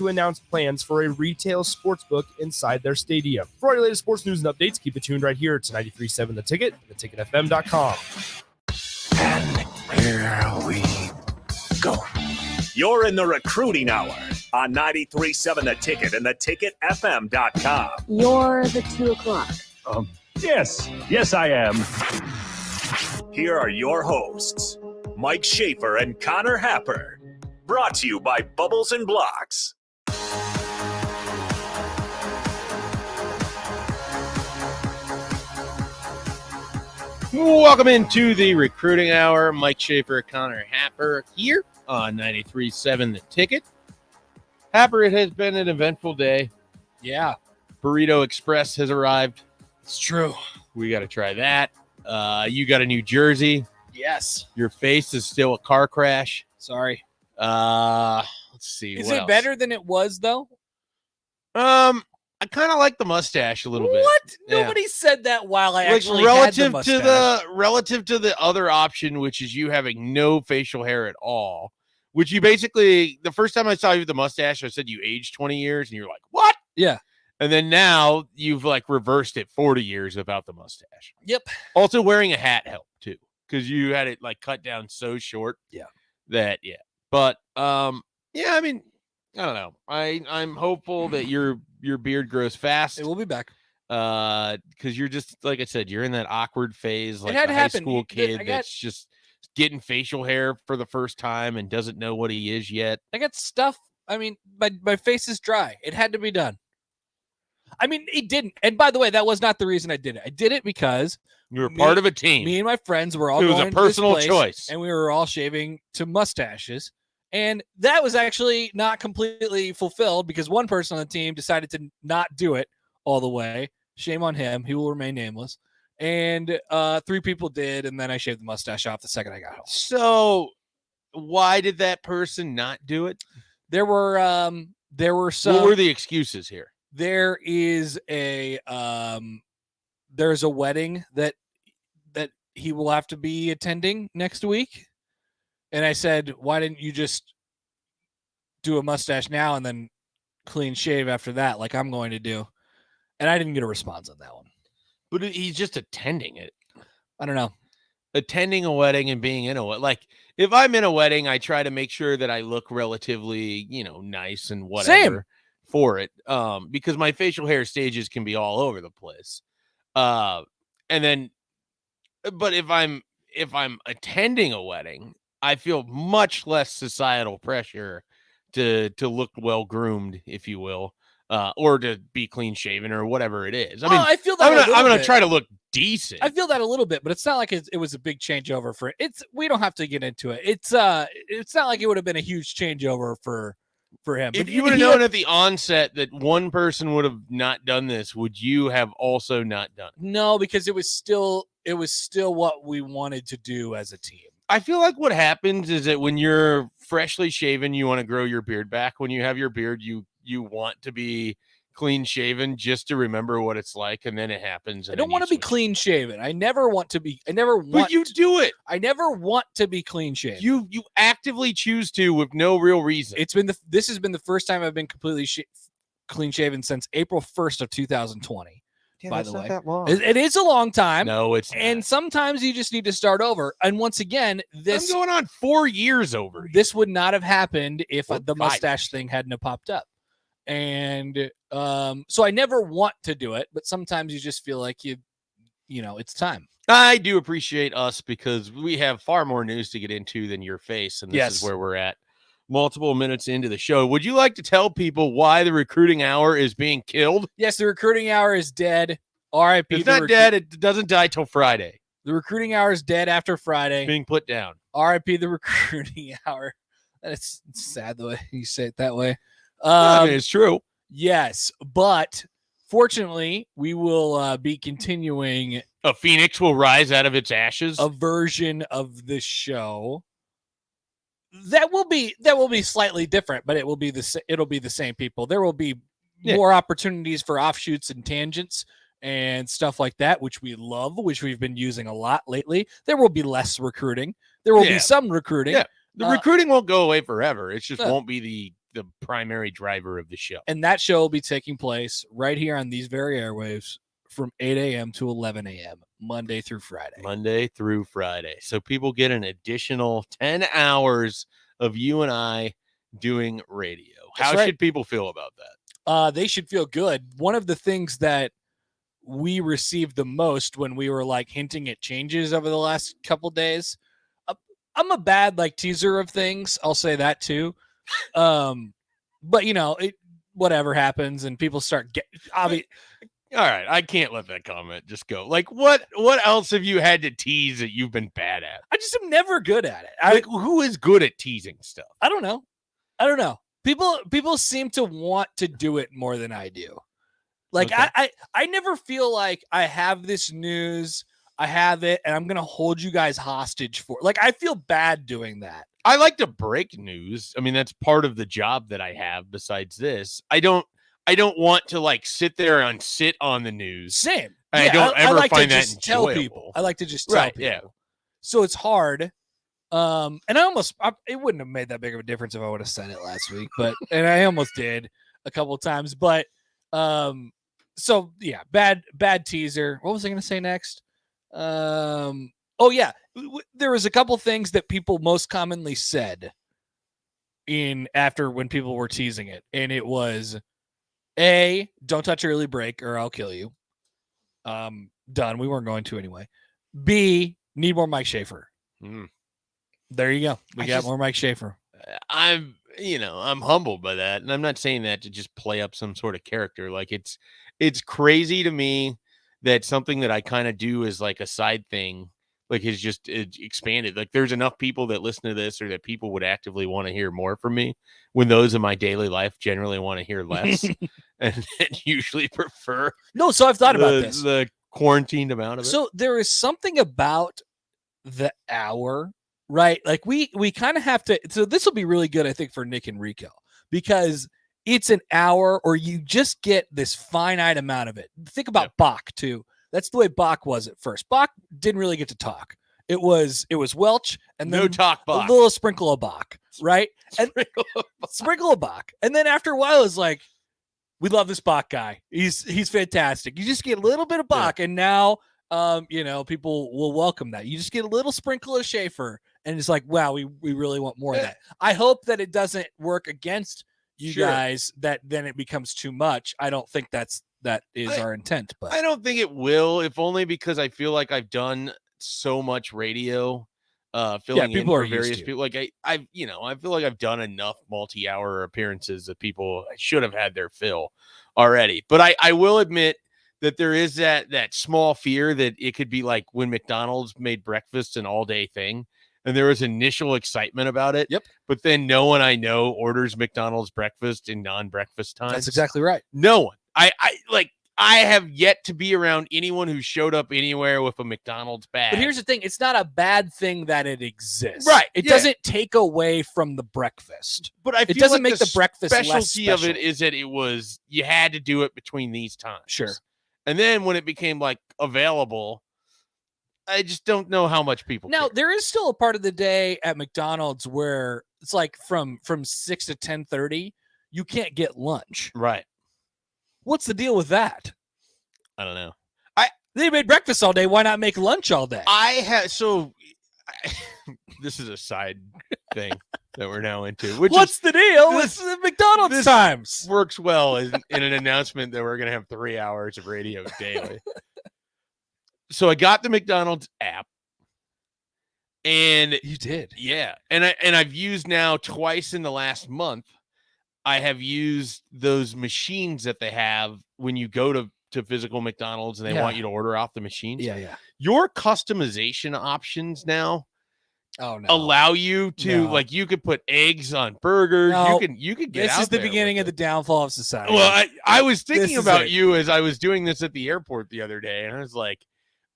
to announce plans for a retail sportsbook inside their stadium. For all your latest sports news and updates, keep it tuned right here to 93.7 The Ticket and theticketfm.com. And here we go. You're in the recruiting hour on 93.7 The Ticket and theticketfm.com. You're the 2 o'clock. Yes, I am. Here are your hosts, Mike Schaefer and Connor Happer. Brought to you by Bubbles and Blocks. Welcome into the recruiting hour. Mike Schaefer, Connor Happer here on 93.7 The Ticket. Happer, it has been an eventful day. Yeah. Burrito Express has arrived. It's true. We got to try that. You got a new jersey. Yes. Your face is still a car crash. Sorry. Let's see. Is what it else? better than it was, though? I kind of like the mustache a little bit. What? Yeah. Nobody said that while I Like actually had the relative to the other option, which is you having no facial hair at all, which you basically, the first time I saw you with the mustache, I said you aged 20 years, and you're like, what? Yeah. And then now you've like reversed it 40 years without the mustache. Yep. Also wearing a hat helped too, because you had it like cut down so short. Yeah. But yeah, I mean, I don't know. I'm hopeful that your beard grows fast. It will be back. Because you're just, like I said, you're in that awkward phase, like had the to high happen. school kid I got- that's just getting facial hair for the first time and doesn't know what he is yet. I got stuff. I mean, my face is dry. It had to be done. I mean, it didn't. And by the way, that was not the reason I did it. I did it because You were part of a team. me and my friends were all It was going a to this personal place, choice. and we were all shaving to mustaches. And that was actually not completely fulfilled because one person on the team decided to not do it all the way. Shame on him. He will remain nameless. And 3 people did, and then I shaved the mustache off the second I got home. So why did that person not do it? There were some. What were the excuses here? There is a there's a wedding that he will have to be attending next week. And I said, why didn't you just do a mustache now and then clean shave after that, like I'm going to do? And I didn't get a response on that one. But he's just attending it. I don't know. Attending a wedding and being in a wedding. Like, if I'm in a wedding, I try to make sure that I look relatively, nice and whatever for it. Because my facial hair stages can be all over the place. But if I'm attending a wedding, I feel much less societal pressure to look well groomed, if you will, or to be clean shaven or whatever it is. I feel that I'm going to try to look decent. I feel that a little bit, but it's not like it was a big changeover for it. We don't have to get into it. It's not like it would have been a huge changeover for him. If But you would have known at the onset that one person would have not done this, would you have also not done it? No, because it was still what we wanted to do as a team. I feel like what happens is that when you're freshly shaven, you want to grow your beard back. When you have your beard, you want to be clean shaven just to remember what it's like, and then it happens. I don't want to be clean shaven. I never want to be. But you do it. I never want to be clean shaven. You actively choose to with no real reason. This has been the first time I've been completely clean shaven since April 1st of 2020. By the way, that long. It is a long time. No, it's not. And sometimes you just need to start over. And once again, I'm going on 4 years over. This would not have happened if Or the 5 mustache thing hadn't have popped up. And so I never want to do it, but sometimes you just feel like it's time. I do appreciate us because we have far more news to get into than your face, and this is where we're at. Multiple minutes into the show. Would you like to tell people why the recruiting hour is being killed? Yes, the recruiting hour is dead. R.I.P. It's not dead. It doesn't die till Friday. The recruiting hour is dead after Friday. Being put down. R.I.P. the recruiting hour. It's sad the way you say it that way. I mean, it's true. Yes, but fortunately, we will be continuing. A phoenix will rise out of its ashes. A version of the show that will be slightly different, but it'll be the same people. There will be more opportunities for offshoots and tangents and stuff like that, which we love, which we've been using a lot lately. There will be less recruiting. There will be some recruiting. Yeah. The recruiting won't go away forever. It just won't be the the primary driver of the show. And that show will be taking place right here on these very airwaves from 8 a.m. to 11 a.m. Monday through Friday. Monday through Friday. So people get an additional 10 hours of you and I doing radio. That's How right. should people feel about that? They should feel good. One of the things that we received the most when we were like hinting at changes over the last couple days. I'm a bad like teaser of things. I'll say that too. But you know, whatever happens and people start All right, I can't let that comment just go. Like, what else have you had to tease that you've been bad at? I just am never good at it. Like, who is good at teasing stuff? I don't know. People seem to want to do it more than I do. Like Okay. I never feel like I have this news, I have it, and I'm gonna hold you guys hostage for. Like I feel bad doing that. I like to break news. I mean, that's part of the job that I have. Besides this, I don't want to like sit there and sit on the news. Same. I don't ever like find to that just tell enjoyable. people. I like to just tell Right, people. yeah. So it's hard. And it wouldn't have made that big of a difference if I would have said it last week, and I almost did a couple of times. But so yeah, bad teaser. What was I going to say next? Oh yeah, there was a couple things that people most commonly said after when people were teasing it, and it was A, don't touch early break or I'll kill you. Done. We weren't going to anyway. B, need more Mike Schaefer. Mm. There you go. We got more Mike Schaefer. I'm humbled by that, and I'm not saying that to just play up some sort of character. Like it's crazy to me that something that I kind of do as like a side thing, like has just expanded. Like there's enough people that listen to this, or that people would actively want to hear more from me, when those in my daily life generally want to hear less, and usually prefer. No, so I've thought about this. The quarantined amount of it. So there is something about the hour, right? Like we kind of have to. So this will be really good, I think, for Nick and Rico, because it's an hour, or you just get this finite amount of it. Think about Bach too. That's the way Bach was at first. Bach didn't really get to talk. It was Welch and then no talk Bach. a little sprinkle of Bach, right? And sprinkle of Bach. And then after a while, it's like, we love this Bach guy. He's fantastic. You just get a little bit of Bach, and now people will welcome that. You just get a little sprinkle of Schaefer, and it's like, wow, we really want more of that. I hope that it doesn't work against you guys, that then it becomes too much. I don't think that is our intent, but I don't think it will, if only because I feel like I've done so much radio, filling in people for are used various to. people. Like I feel like I've done enough multi-hour appearances that people should have had their fill already. But I will admit that there is that small fear that it could be like when McDonald's made breakfast an all-day thing, and there was initial excitement about it. Yep. But then no one I know orders McDonald's breakfast in non-breakfast times. that's exactly right. No one. I have yet to be around anyone who showed up anywhere with a McDonald's bag. But here's the thing: it's not a bad thing that it exists. Right, It yeah. doesn't take away from the breakfast. But I It feel doesn't like make the breakfast less specialty of it special. is that you had to do it between these times. Sure. And then when it became like available, I just don't know how much people Now care. there is still a part of the day at McDonald's where it's like from 6 to 10:30, you can't get lunch. Right. What's the deal with that? I don't know. They made breakfast all day. Why not make lunch all day? This is a side thing that we're now into, which What's the deal with this- the McDonald's this- times? works well in an announcement that we're going to have 3 hours of radio daily. So I got the McDonald's app, and You did. yeah, and I've used now twice in the last month. I have used those machines that they have when you go to physical McDonald's and they Yeah. want you to order off the machines. Yeah. Your customization options now Oh no. allow you to No. like, you could put eggs on burgers. No. You could get This out is the there beginning with of the it. downfall of society. Well, I was thinking This is about it. you as I was doing this at the airport the other day, and I was like,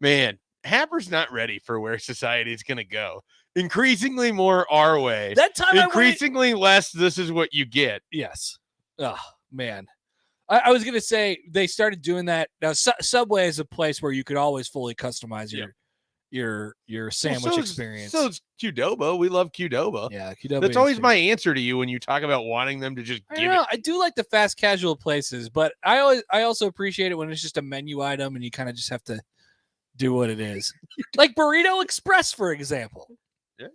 man, Happer's not ready for where society is going to go. Increasingly more our way. that time I went, Increasingly less, this is what you get. yes. Oh man. I was gonna say they started doing that now. Subway is a place where you could always fully customize your sandwich experience. So it's Qdoba. We love Qdoba. Yeah, Qdoba That's is always too. my answer to you when you talk about wanting them to just I give don't know. it. I do like the fast casual places, but I also appreciate it when it's just a menu item and you kind of just have to do what it is. Like Burrito Express, for example. Yeah.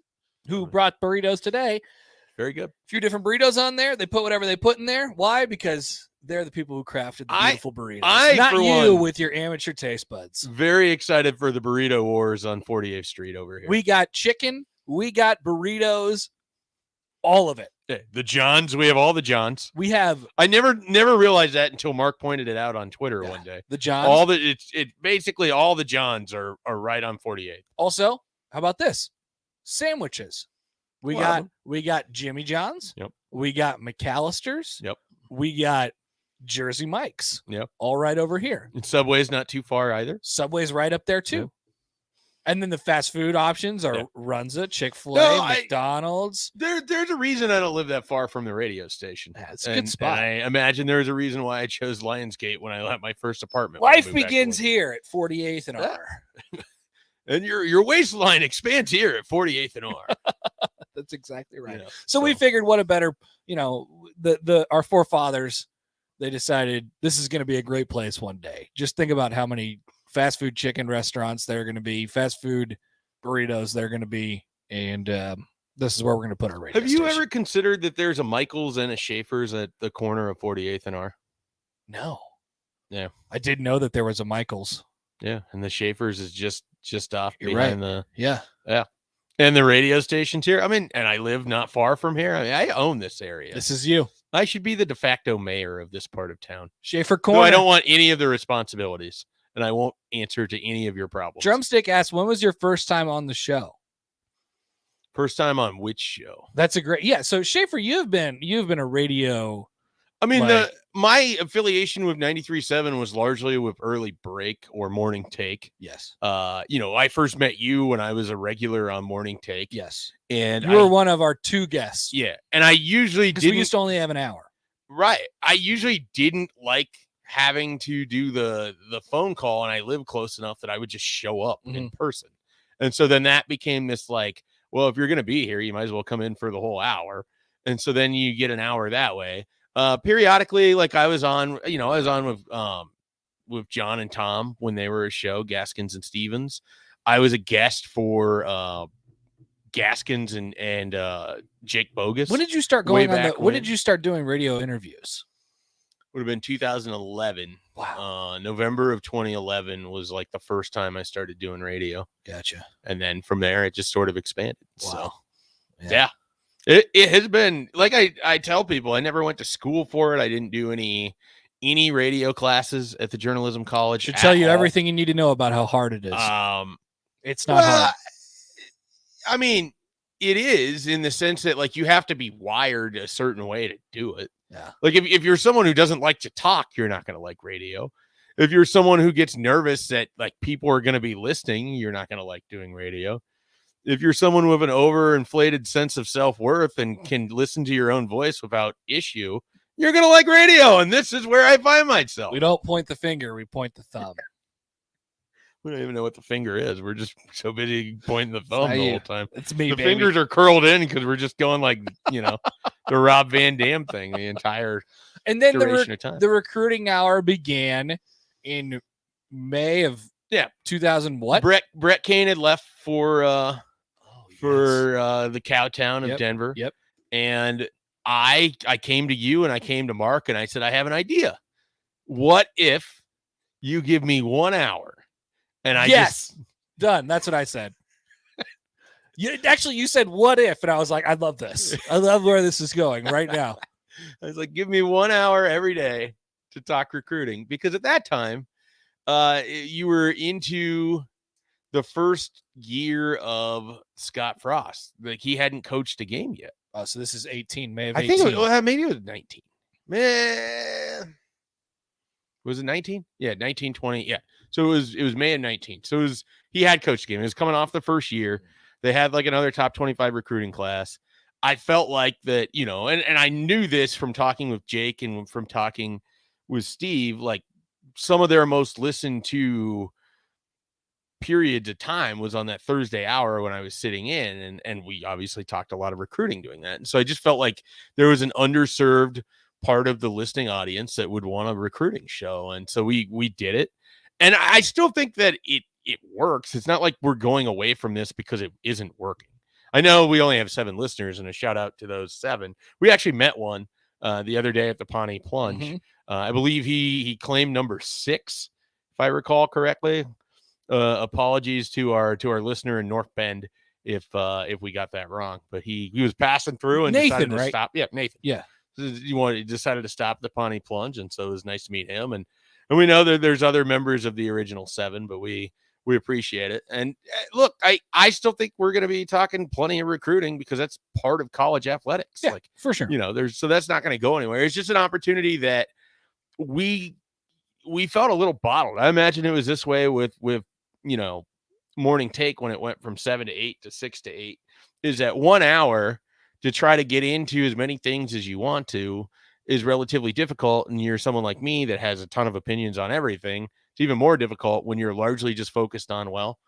Who brought burritos today? Very good. A few different burritos on there. They put whatever they put in there. Why? Because they're the people who crafted the beautiful burritos. Not for you one, with your amateur taste buds. very excited for the burrito wars on 48th Street over here. We got chicken. We got burritos. All of it. Yeah, the Johns. We have all the Johns. We have I never realized that until Mark pointed it out on Twitter one day. the Johns. All the basically all the Johns are right on 48th. Also, how about this? Sandwiches. We Well, got Jimmy John's. Yep. We got McAllister's. Yep. We got Jersey Mike's. Yep. All right over here. And Subway's not too far either. Subway's right up there too. Yep. And then the fast food options are Yeah. Runza, Chick-fil-A, No, McDonald's. There's a reason I don't live that far from the radio station. Yeah, it's a good spot. And I imagine there's a reason why I chose Lionsgate when I left my first apartment. when I Life moved back to begins Lincoln. here at 48th and Yeah. R. And your waistline expands here at 48th and R. That's exactly right. You know, So we figured what a better, our forefathers, they decided this is going to be a great place one day. Just think about how many fast food chicken restaurants there are going to be, fast food burritos there are going to be, and this is where we're going to put our radio Have you station. ever considered that there's a Michael's and a Schaefer's at the corner of 48th and R? No. Yeah. I did know that there was a Michael's. Yeah, and the Schaefer's is just off You're behind the Yeah. and the radio stations here. I mean, and I live not far from here. I mean, I own this area. This is you. I should be the de facto mayor of this part of town. Schaefer No, Corner. I don't want any of the responsibilities, and I won't answer to any of your problems. Drumstick asked, when was your first time on the show? First time on which show? That's a great, yeah. So Schaefer, you've been a radio. I mean, Like- my affiliation with 93.7 was largely with Early Break or Morning Take. Yes. I first met you when I was a regular on Morning Take. Yes. And You were one of our two guests. yeah, and I usually Because we didn't. used to only have an hour. Right. I usually didn't like having to do the phone call, and I live close enough that I would just show up in person. And so then that became this like, well, if you're going to be here, you might as well come in for the whole hour. And so then you get an hour that way. Periodically, like I was on with John and Tom when they were a show, Gaskins and Stevens. I was a guest for Gaskins and Jake Bogus. When did you start Way going on back when when. did you start doing radio interviews? Would have been 2011. Wow. November of 2011 was like the first time I started doing radio. Gotcha. And then from there, it just sort of expanded. Wow. So, Yeah. yeah. It has been, like I tell people, I never went to school for it. I didn't do any radio classes at the journalism college. Should at tell you all. everything you need to know about how hard it is. It's not well, hard. I mean, it is in the sense that like you have to be wired a certain way to do it. Yeah. Like if you're someone who doesn't like to talk, you're not going to like radio. If you're someone who gets nervous that like people are going to be listening, you're not going to like doing radio. If you're someone with an overinflated sense of self-worth and can listen to your own voice without issue, you're going to like radio. And this is where I find myself. We don't point the finger, we point the thumb. We don't even know what the finger is. We're just so busy pointing the thumb not the you. whole time. It's me, The baby. fingers are curled in because we're just going like, the Rob Van Dam thing the entire And then duration of time. the recruiting hour began in May of 2000 what? Brett Kane had left for the Cowtown of Yep, Denver. yep. And I came to you and I came to Mark and I said, I have an idea. What if you give me 1 hour? And I Yes. Done. That's what I said. You said what if, and I was like, I love this. I love where this is going right now. I was like, give me 1 hour every day to talk recruiting. Because at that time, you were into the first year of Scott Frost. Like he hadn't coached a game yet. Oh, so this is 18, May of I 18. think maybe it was 19. Was it 19? Yeah, 19, 20. Yeah. So it was May of 19. So he had coached a game. It was coming off the first year. They had like another top 25 recruiting class. I felt like that, and I knew this from talking with Jake and from talking with Steve, like some of their most listened to periods of time was on that Thursday hour when I was sitting in, and we obviously talked a lot of recruiting doing that. And so I just felt like there was an underserved part of the listening audience that would want a recruiting show. And so we did it. And I still think that it works. It's not like we're going away from this because it isn't working. I know we only have 7 listeners, and a shout out to those 7. We actually met one the other day at the Pawnee Plunge. Mm-hmm. I believe he claimed number 6, if I recall correctly. Apologies to our listener in North Bend if we got that wrong, but he was passing through and Nathan, decided to right? stop. Yeah, Nathan. Yeah. He decided to stop the Pawnee Plunge, and so it was nice to meet him. And we know that there's other members of the original 7, but we appreciate it. And look, I still think we're going to be talking plenty of recruiting because that's part of college athletics. Yeah, like, for sure. So that's not going to go anywhere. It's just an opportunity that we felt a little bottled. I imagine it was this way with Morning Take when it went from 7 to 8 to 6 to 8, is that 1 hour to try to get into as many things as you want to is relatively difficult. And you're someone like me that has a ton of opinions on everything. It's even more difficult when you're largely just focused on, well,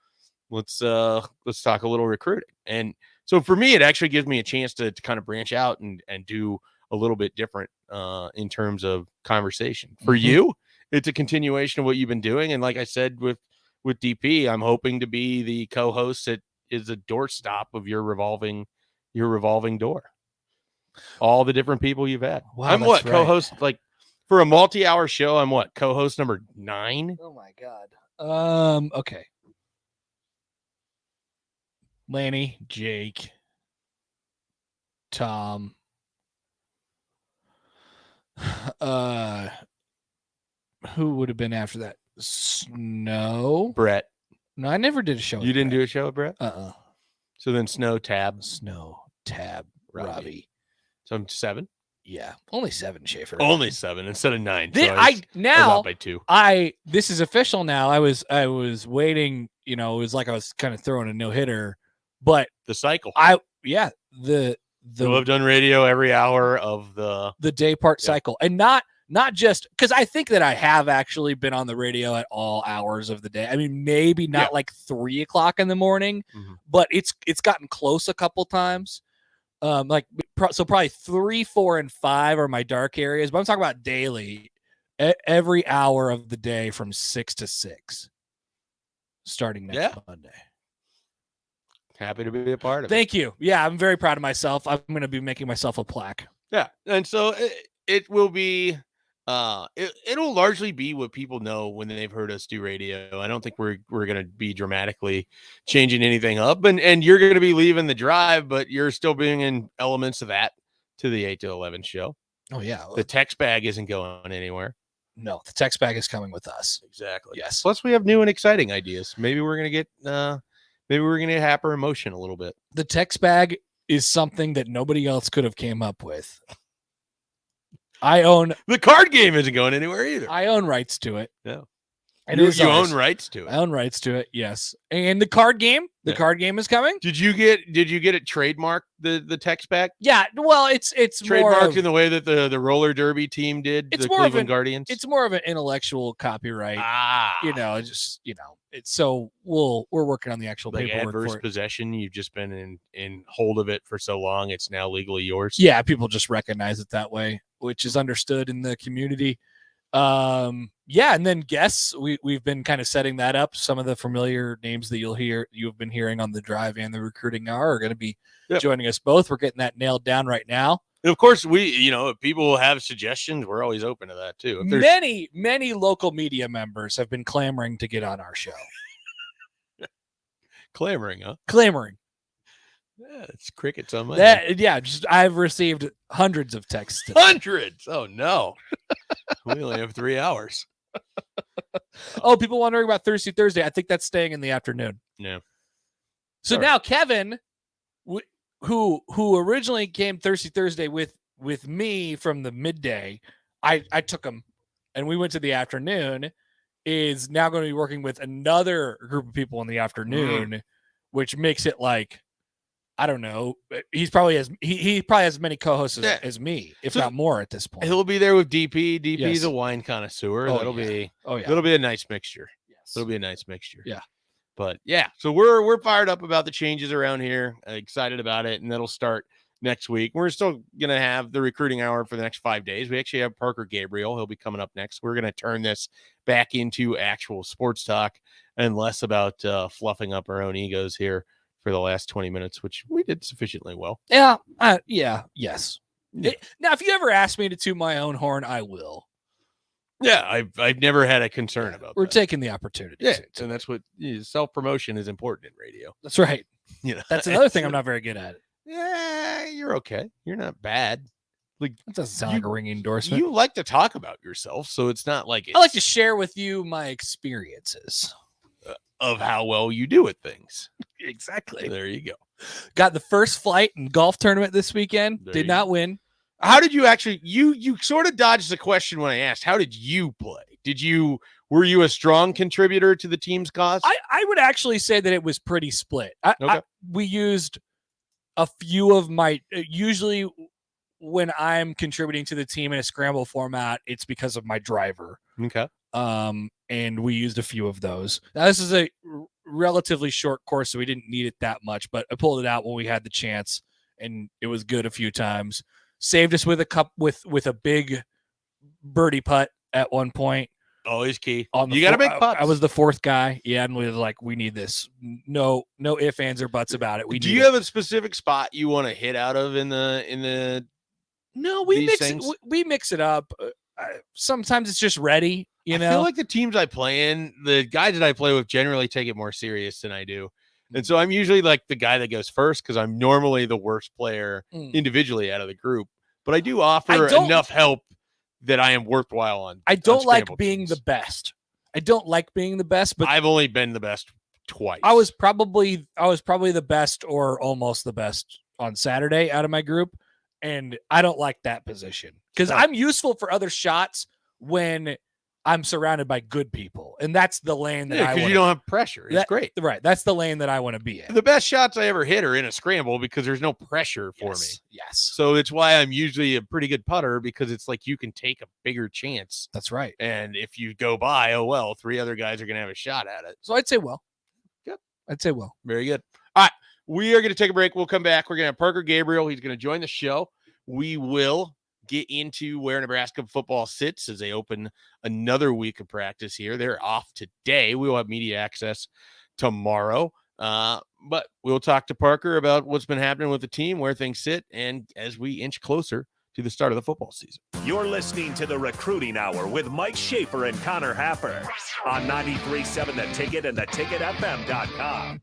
let's talk a little recruiting. And so for me, it actually gives me a chance to kind of branch out and do a little bit different in terms of conversation. For you, it's a continuation of what you've been doing. And like I said, with DP, I'm hoping to be the co-host that is a doorstop of your revolving door. All the different people you've had. Wow, I'm that's what right. co-host, like for a multi-hour show. I'm what co-host number 9. Oh my God. Okay. Lanny, Jake, Tom. Who would have been after that? Snow. Brett, No, I never did a show. you didn't do a show with Brett. So then Snow, Tab, Snow, Tab, Robbie. Robbie. so I'm 7. Yeah, only 7, Schaefer. Only 7 instead of 9. Thi- So I was now out by 2. this is official now. I was waiting. It was like I was kind of throwing a no hitter, but The cycle. the You'll have done radio every hour of the day part Yeah. cycle, and not just because I think that I have actually been on the radio at all hours of the day. I mean, maybe not Yeah. like 3 o'clock in the morning, Mhm. but it's gotten close a couple times. So probably 3, 4, and 5 are my dark areas, but I'm talking about daily, every hour of the day from 6 to 6, starting next Monday. Happy to be a part of it. Thank you. Yeah, I'm very proud of myself. I'm going to be making myself a plaque. Yeah, and so it will be. It'll largely be what people know when they've heard us do radio. I don't think we're going to be dramatically changing anything up, and you're going to be leaving the drive, but you're still bringing elements of that to the 8 to 11 show. Oh yeah, The text bag isn't going anywhere. no, the text bag is coming with us. Exactly. Yes. Plus, we have new and exciting ideas. Maybe we're going to get Happer emotion a little bit. The text bag is something that nobody else could have came up with. I own The card game isn't going anywhere either. rights to it. Yeah. And You, it is you ours. own rights to I it. own rights to it. Yes. And the card game Yeah. is coming. Did you get it trademarked the text bag? Yeah. Well, it's more Trademarked of, in the way that the roller derby team did, It's the more of Cleveland an- Guardians. it's more of an intellectual copyright. ah, It's so we're working on the actual like paperwork adverse for it. possession. You've just been in hold of it for so long, it's now legally yours. Yeah, people just recognize it that way, which is understood in the community. And then guests, we've been kind of setting that up. Some of the familiar names that you've been hearing on the drive and the recruiting hour are going to be joining us both. We're getting that nailed down right now. And of course, if people have suggestions, we're always open to that too. If there's- Many local media members have been clamoring to get on our show. clamoring, huh? Clamoring. Yeah, it's crickets on my I've received hundreds of texts. today. hundreds. Oh no, we only have 3 hours. Oh, people wondering about Thursday. I think that's staying in the afternoon. Yeah. So Sorry. now Kevin, who originally came Thursday with me from the midday, I took him and we went to the afternoon, is now going to be working with another group of people in the afternoon, which makes it like, I don't know. He probably has as many co-hosts as me, if So not more at this point. He'll be there with DP. DP, Yes. the wine connoisseur. Oh, That'll yeah. be Oh yeah. that'll be a nice mixture. Yes. It'll be a nice mixture. Yeah. But yeah, so we're fired up about the changes around here, excited about it, and that'll start next week. We're still going to have the recruiting hour for the next 5 days. We actually have Parker Gabriel. He'll be coming up next. We're going to turn this back into actual sports talk and less about fluffing up our own egos here for the last 20 minutes, which we did sufficiently well. Yeah. Yes. Now, if you ever ask me to toot my own horn, I will. Yeah, I've never had a concern about We're that. taking the opportunity. Yeah, and that's what self-promotion is important in radio. That's right. You know, That's another thing I'm not very good at. Yeah, you're okay. You're not bad. Like, That doesn't sound like a ringing endorsement. you like to talk about yourself, so it's not like I like to it's share with you my experiences. of how well you do at things. Exactly. There you go. Got the first flight in golf tournament this weekend. There Did you not win. How did you actually you sort of dodged the question when I asked, how did you play? Were you a strong contributor to the team's cause? I would actually say that it was pretty split. Okay. We used a few of my usually when I'm contributing to the team in a scramble format, it's because of my driver. Okay. And we used a few of those. Now, this is a relatively short course, so we didn't need it that much, but I pulled it out when we had the chance, and it was good a few times. Saved us with a cup with a big birdie putt at one point. Always key. You got to make putts. I was the fourth guy. Yeah, and we were like, we need this. No ifs, ands, or buts about it. Do you have a specific spot you want to hit out of in the? No, we these mix things? it. We mix it up. Sometimes it's just ready. You know, I feel like the teams I play in, the guys that I play with generally take it more serious than I do. And so I'm usually like the guy that goes first because I'm normally the worst player individually out of the group. But I do offer enough help that I am worthwhile on. I don't like scramble being teams. the best. I don't like being the best, but I've only been the best twice. I was probably the best or almost the best on Saturday out of my group. And I don't like that position because I'm useful for other shots when I'm surrounded by good people. And that's the lane that because you don't have pressure. It's great. Right. That's the lane that I want to be in. The best shots I ever hit are in a scramble because there's no pressure for me. Yes. So it's why I'm usually a pretty good putter because it's like you can take a bigger chance. That's right. And if you go by, oh, well, 3 other guys are going to have a shot at it. So I'd say well. Yep. I'd say well. Very good. All right. We are going to take a break. We'll come back. We're going to have Parker Gabriel. He's going to join the show. We will get into where Nebraska football sits as they open another week of practice here. They're off today. We will have media access tomorrow. But we'll talk to Parker about what's been happening with the team, where things sit, and as we inch closer to the start of the football season. You're listening to the Recruiting Hour with Mike Schaefer and Connor Happer on 93.7 The Ticket and theticketfm.com.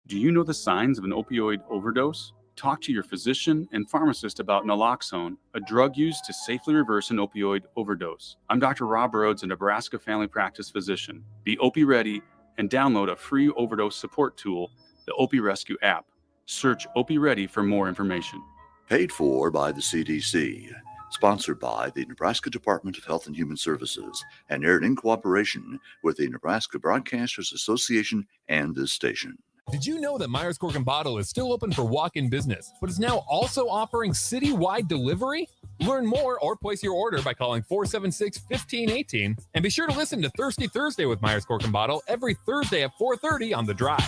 Do you know the signs of an opioid overdose? Talk to your physician and pharmacist about naloxone, a drug used to safely reverse an opioid overdose. I'm Dr. Rob Rhodes, a Nebraska family practice physician. Be Opie Ready and download a free overdose support tool, the Opie Rescue app. Search Opie Ready for more information. Paid for by the CDC. Sponsored by the Nebraska Department of Health and Human Services and aired in cooperation with the Nebraska Broadcasters Association and this station. Did you know that Myers Cork and Bottle is still open for walk-in business, but is now also offering citywide delivery? Learn more or place your order by calling 476-1518. And be sure to listen to Thirsty Thursday with Myers Cork and Bottle every Thursday at 4:30 on The Drive.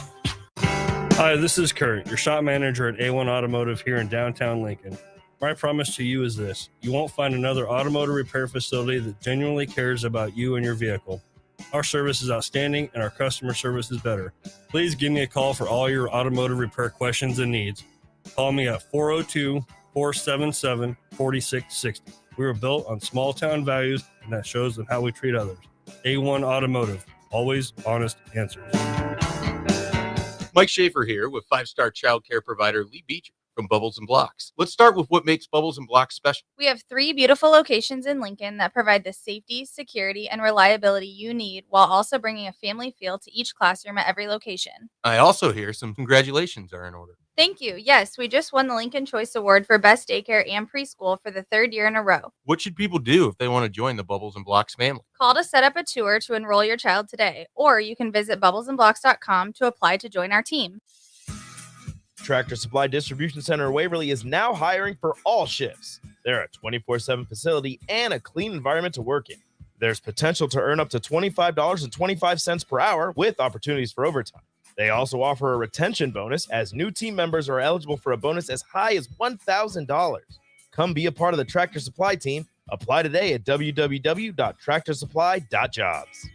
Hi, this is Kurt, your shop manager at A1 Automotive here in downtown Lincoln. My promise to you is this: you won't find another automotive repair facility that genuinely cares about you and your vehicle. Our service is outstanding and our customer service is better. Please give me a call for all your automotive repair questions and needs. Call me at 402-477-4660. We were built on small town values, and that shows in how we treat others. A1 Automotive, always honest answers. Mike Schaefer here with 5-star child care provider Lee Beecher from Bubbles and Blocks. Let's start with what makes Bubbles and Blocks special. We have 3 beautiful locations in Lincoln that provide the safety, security, and reliability you need while also bringing a family feel to each classroom at every location. I also hear some congratulations are in order. Thank you. Yes, we just won the Lincoln Choice Award for Best Daycare and Preschool for the 3rd year in a row. What should people do if they want to join the Bubbles and Blocks family? Call to set up a tour to enroll your child today, or you can visit bubblesandblocks.com to apply to join our team. Tractor Supply Distribution Center in Waverly is now hiring for all shifts. They're a 24/7 facility and a clean environment to work in. There's potential to earn up to $25.25 per hour with opportunities for overtime. They also offer a retention bonus as new team members are eligible for a bonus as high as $1,000. Come be a part of the Tractor Supply team. Apply today at www.tractorsupply.jobs.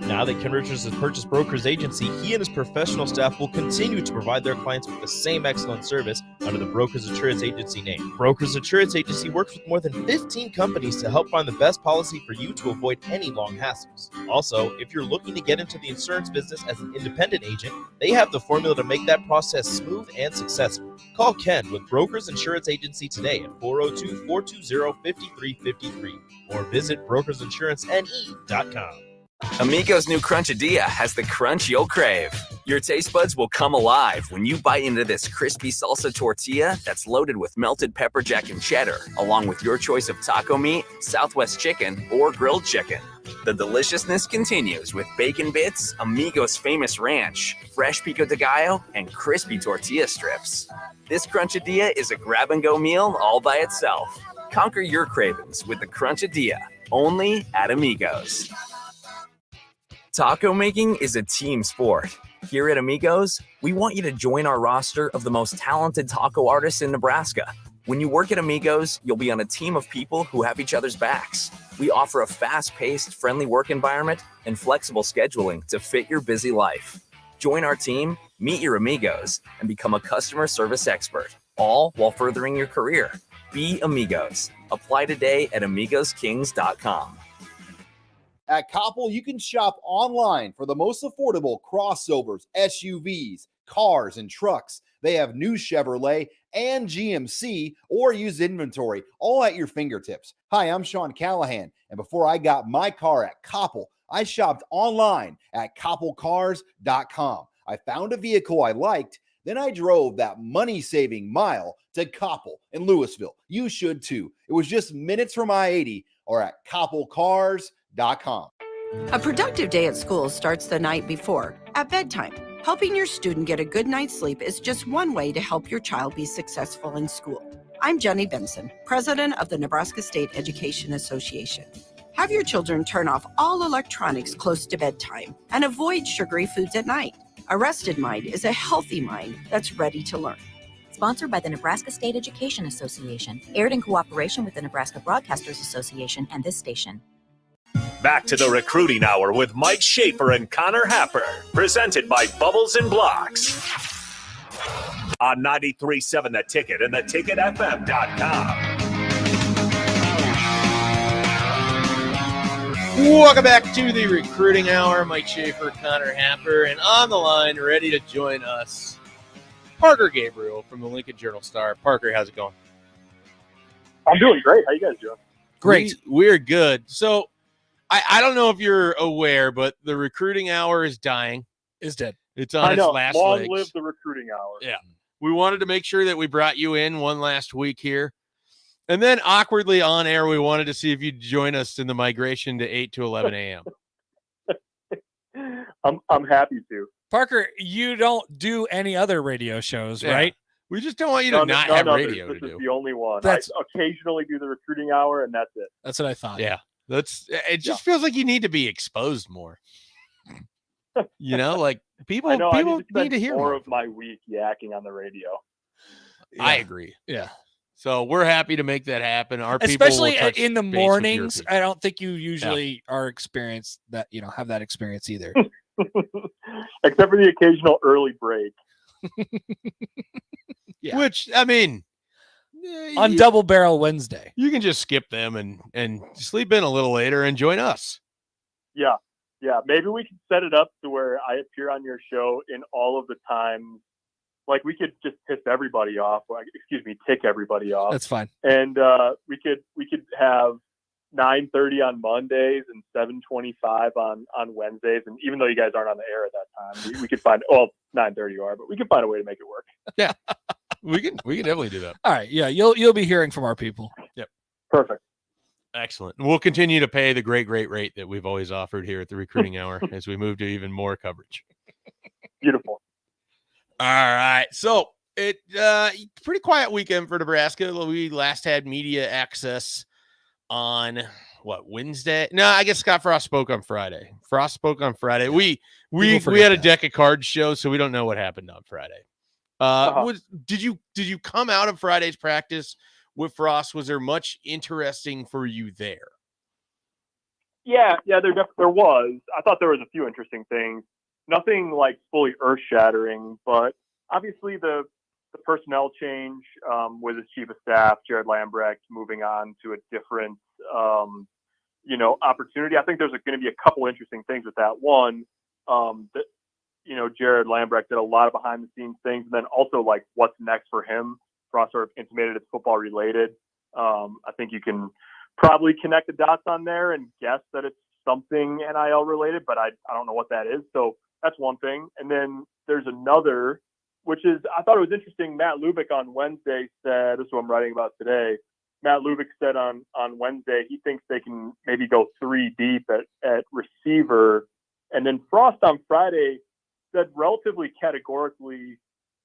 Now that Ken Richards has purchased Broker's Agency, he and his professional staff will continue to provide their clients with the same excellent service under the Broker's Insurance Agency name. Broker's Insurance Agency works with more than 15 companies to help find the best policy for you to avoid any long hassles. Also, if you're looking to get into the insurance business as an independent agent, they have the formula to make that process smooth and successful. Call Ken with Broker's Insurance Agency today at 402-420-5353 or visit brokersinsurancene.com. Amigo's new Crunchadilla has the crunch you'll crave. Your taste buds will come alive when you bite into this crispy salsa tortilla that's loaded with melted pepper jack and cheddar, along with your choice of taco meat, Southwest chicken, or grilled chicken. The deliciousness continues with bacon bits, Amigo's famous ranch, fresh pico de gallo, and crispy tortilla strips. This Crunchadilla is a grab-and-go meal all by itself. Conquer your cravings with the Crunchadilla, only at Amigo's. Taco making is a team sport. Here at Amigos, we want you to join our roster of the most talented taco artists in Nebraska. When you work at Amigos, you'll be on a team of people who have each other's backs. We offer a fast-paced, friendly work environment and flexible scheduling to fit your busy life. Join our team, meet your Amigos, and become a customer service expert, all while furthering your career. Be Amigos. Apply today at AmigosKings.com. At Koppel, you can shop online for the most affordable crossovers, SUVs, cars, and trucks. They have new Chevrolet and GMC or used inventory, all at your fingertips. Hi, I'm Sean Callahan, and before I got my car at Koppel, I shopped online at KoppelCars.com. I found a vehicle I liked, then I drove that money-saving mile to Koppel in Louisville. You should too. It was just minutes from I-80 or at KoppelCars.com. A productive day at school starts the night before, at bedtime. Helping your student get a good night's sleep is just one way to help your child be successful in school. I'm Jenny Benson, president of the Nebraska State Education Association. Have your children turn off all electronics close to bedtime and avoid sugary foods at night. A rested mind is a healthy mind that's ready to learn. Sponsored by the Nebraska State Education Association. Aired in cooperation with the Nebraska Broadcasters Association and this station. Back to the Recruiting Hour with Mike Schaefer and Connor Happer. Presented by Bubbles and Blocks. On 93.7 The Ticket and theticketfm.com. Welcome back to the Recruiting Hour. Mike Schaefer, Connor Happer, and on the line, ready to join us, Parker Gabriel from the Lincoln Journal-Star. Parker, how's it going? I'm doing great. How you guys doing? Great. We're good. So, I don't know if you're aware, but the Recruiting Hour is dying. Is dead. It's on its last Long legs. live the Recruiting Hour. Yeah. We wanted to make sure that we brought you in one last week here. And then awkwardly on air, we wanted to see if you'd join us in the migration to 8 to 11 a.m. I'm happy to. Parker, you don't do any other radio shows, Yeah. right? We just don't want you to not have radio to This is do. the only one. That's- I occasionally do the Recruiting Hour, and that's it. That's what I thought. Yeah. It just feels like you need to be exposed more. You know, like people I know. I people need to spend need to hear more more. of my week yakking on the radio. I agree. Yeah. So we're happy to make that happen. Our people will Especially touch in the base with your mornings. people. I don't think you usually are experienced that, have that experience either. Except for the occasional early break. Yeah. Which, I mean, On Double Barrel Wednesday. you can just skip them and sleep in a little later and join us. Yeah. Yeah. Maybe we could set it up to where I appear on your show in all of the times. Like we could just piss everybody off. Tick everybody off. That's fine. And we could have 9:30 on Mondays and 7:25 on Wednesdays. And even though you guys aren't on the air at that time, we could find 9:30 you are, but we can find a way to make it work. Yeah. We can definitely do that. All right. Yeah. You'll be hearing from our people. Yep. Perfect. Excellent. And we'll continue to pay the great rate that we've always offered here at the Recruiting Hour as we move to even more coverage. Beautiful. All right. So It pretty quiet weekend for Nebraska. We last had media access on Wednesday? No, I guess Scott Frost spoke on Friday. Yeah. We forget had a that. deck of cards show, so we don't know what happened on Friday. Did you come out of Friday's practice with Frost? Was there much interesting for you there? Yeah, there was. I thought there was a few interesting things. Nothing like fully earth shattering, but obviously the personnel change with his chief of staff, Jared Lambrecht, moving on to a different opportunity. I think there's going to be a couple interesting things with that. One, that Jared Lambrecht did a lot of behind the scenes things, and then also like what's next for him. Frost sort of intimated it's football related. I think you can probably connect the dots on there and guess that it's something NIL related, but I don't know what that is. So that's one thing. And then there's another, which is, I thought it was interesting. Matt Lubick on Wednesday said, this is what I'm writing about today. Matt Lubick said on Wednesday, he thinks they can maybe go 3 deep at receiver. And then Frost on Friday said relatively categorically,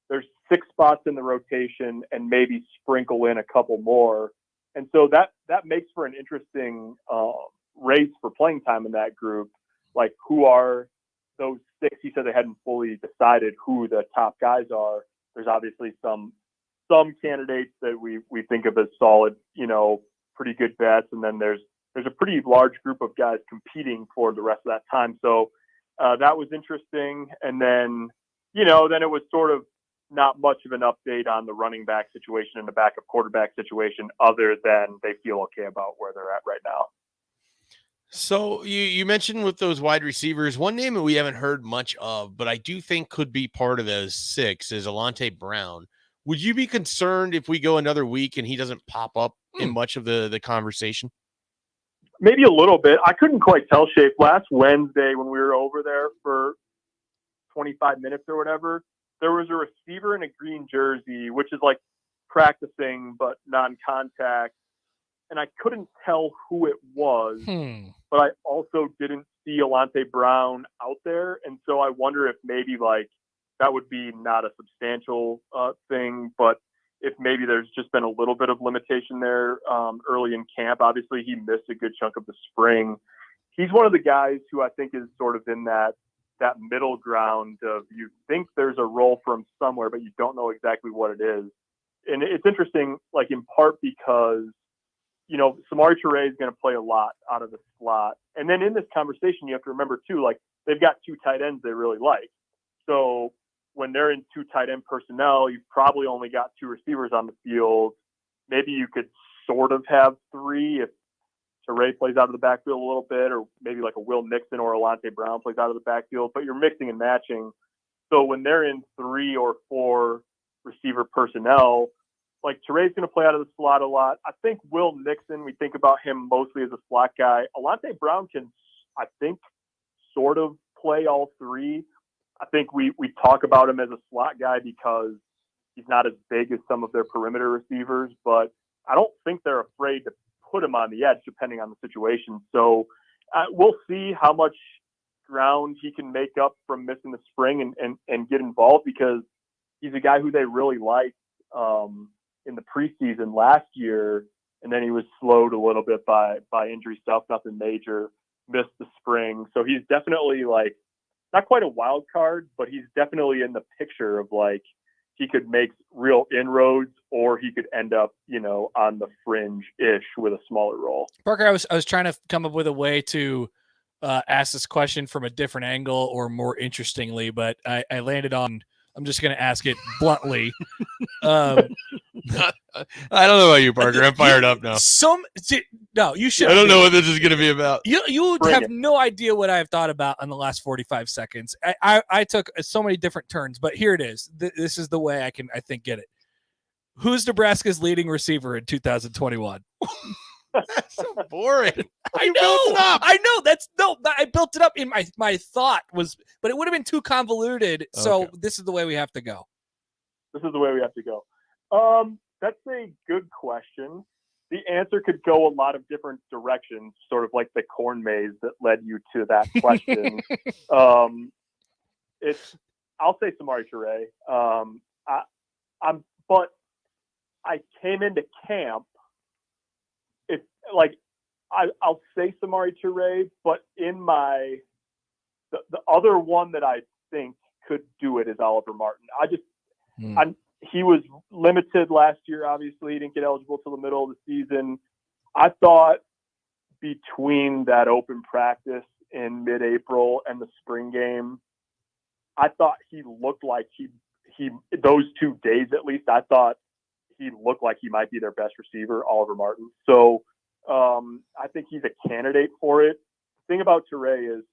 there's 6 spots in the rotation and maybe sprinkle in a couple more. And so that makes for an interesting race for playing time in that group. Like, who are those 6? He said they hadn't fully decided who the top guys are. There's obviously some candidates that we think of as solid, pretty good bets. And then there's a pretty large group of guys competing for the rest of that time. So that was interesting. And then, then it was sort of not much of an update on the running back situation and the backup quarterback situation, other than they feel okay about where they're at right now. So you mentioned with those wide receivers, one name that we haven't heard much of, but I do think could be part of those 6 is Alante Brown. Would you be concerned if we go another week and he doesn't pop up in much of the conversation? Maybe a little bit. I couldn't quite tell, Shape. Last Wednesday when we were over there for 25 minutes or whatever, there was a receiver in a green jersey, which is like practicing but non-contact. And I couldn't tell who it was, but I also didn't see Alante Brown out there. And so I wonder if maybe like that would be not a substantial thing, but if maybe there's just been a little bit of limitation there early in camp. Obviously, he missed a good chunk of the spring. He's one of the guys who I think is sort of in that middle ground of, you think there's a role for him somewhere, but you don't know exactly what it is. And it's interesting, like in part because, Samori Toure is going to play a lot out of the slot. And then in this conversation, you have to remember too, like they've got 2 tight ends they really like. So when they're in 2 tight end personnel, you've probably only got 2 receivers on the field. Maybe you could sort of have 3 if Toure plays out of the backfield a little bit, or maybe like a Will Nixon or Alante Brown plays out of the backfield, but you're mixing and matching. So when they're in 3 or 4 receiver personnel, like Toure's going to play out of the slot a lot. I think Will Nixon, we think about him mostly as a slot guy. Alante Brown can, I think, sort of play all 3. I think we talk about him as a slot guy because he's not as big as some of their perimeter receivers, but I don't think they're afraid to put him on the edge depending on the situation. So we'll see how much ground he can make up from missing the spring and get involved, because he's a guy who they really liked in the preseason last year, and then he was slowed a little bit by injury stuff, nothing major, missed the spring. So he's definitely like not quite a wild card, but he's definitely in the picture of like he could make real inroads, or he could end up, on the fringe-ish with a smaller role. Parker, I was trying to come up with a way to ask this question from a different angle or more interestingly, but I landed on, I'm just going to ask it bluntly. I don't know about you, Parker. I'm fired up now. No, you should. I don't know what this is going to be about. You have no idea what I've thought about in the last 45 seconds. I took so many different turns, but here it is. This is the way I think get it. Who's Nebraska's leading receiver in 2021? That's so boring. I know. I built it up in my thought was, but it would have been too convoluted. So Okay. This is the way we have to go. That's a good question. The answer could go a lot of different directions, sort of like the corn maze that led you to that question. I'll say Samori Toure. But I came into camp. It's like I'll say Samori Toure, but in the other one that I think could do it is Oliver Martin. He was limited last year. Obviously, he didn't get eligible till the middle of the season. I thought between that open practice in mid-April and the spring game, I thought he looked like he those 2 days at least, I thought he looked like he might be their best receiver, Oliver Martin. So I think he's a candidate for it. The thing about Toure is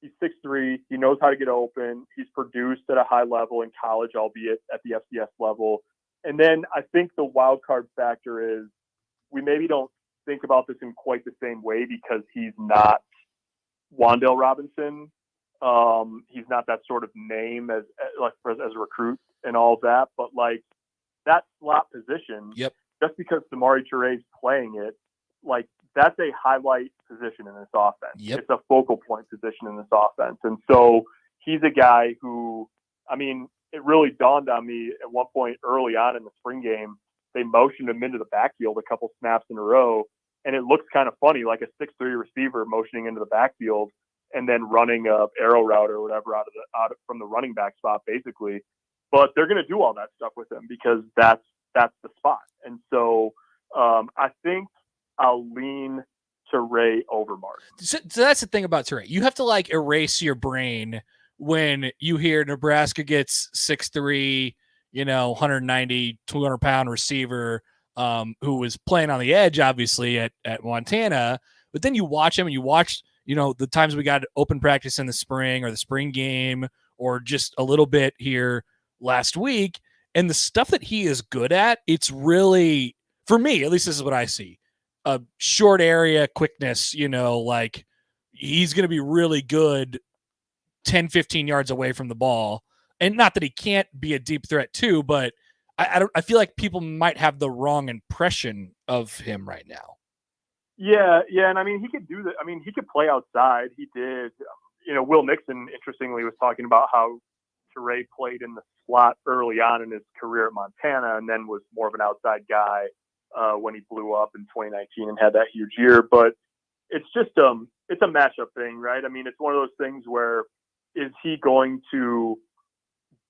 he's 6'3". He knows how to get open. He's produced at a high level in college, albeit at the FCS level. And then I think the wild card factor is we maybe don't think about this in quite the same way because he's not Wan'Dale Robinson. He's not that sort of name as a recruit and all of that. But like that slot position, just because Samori Toure is playing it, like that's a highlight position in this offense. It's a focal point position in this offense. And so he's a guy who, I mean, it really dawned on me at one point early on in the spring game, they motioned him into the backfield a couple snaps in a row. And it looks kind of funny, like a 6'3" receiver motioning into the backfield and then running a arrow route or whatever out from the running back spot, basically. But they're going to do all that stuff with him because that's the spot. And so I think I'll lean Toure over Martin. So that's the thing about Toure. You have to like erase your brain when you hear Nebraska gets 6'3", 190, 200-pound receiver who was playing on the edge, obviously, at Montana. But then you watch him and you watch, the times we got open practice in the spring or the spring game or just a little bit here last week. And the stuff that he is good at, it's really, for me, at least this is what I see, a short area quickness, like he's going to be really good 10, 15 yards away from the ball. And not that he can't be a deep threat too, but I feel like people might have the wrong impression of him right now. Yeah. And I mean, he could do that. I mean, he could play outside. He did. Will Nixon, interestingly, was talking about how Toure played in the slot early on in his career at Montana and then was more of an outside guy when he blew up in 2019 and had that huge year. But it's just it's a matchup thing, right? I mean, it's one of those things where is he going to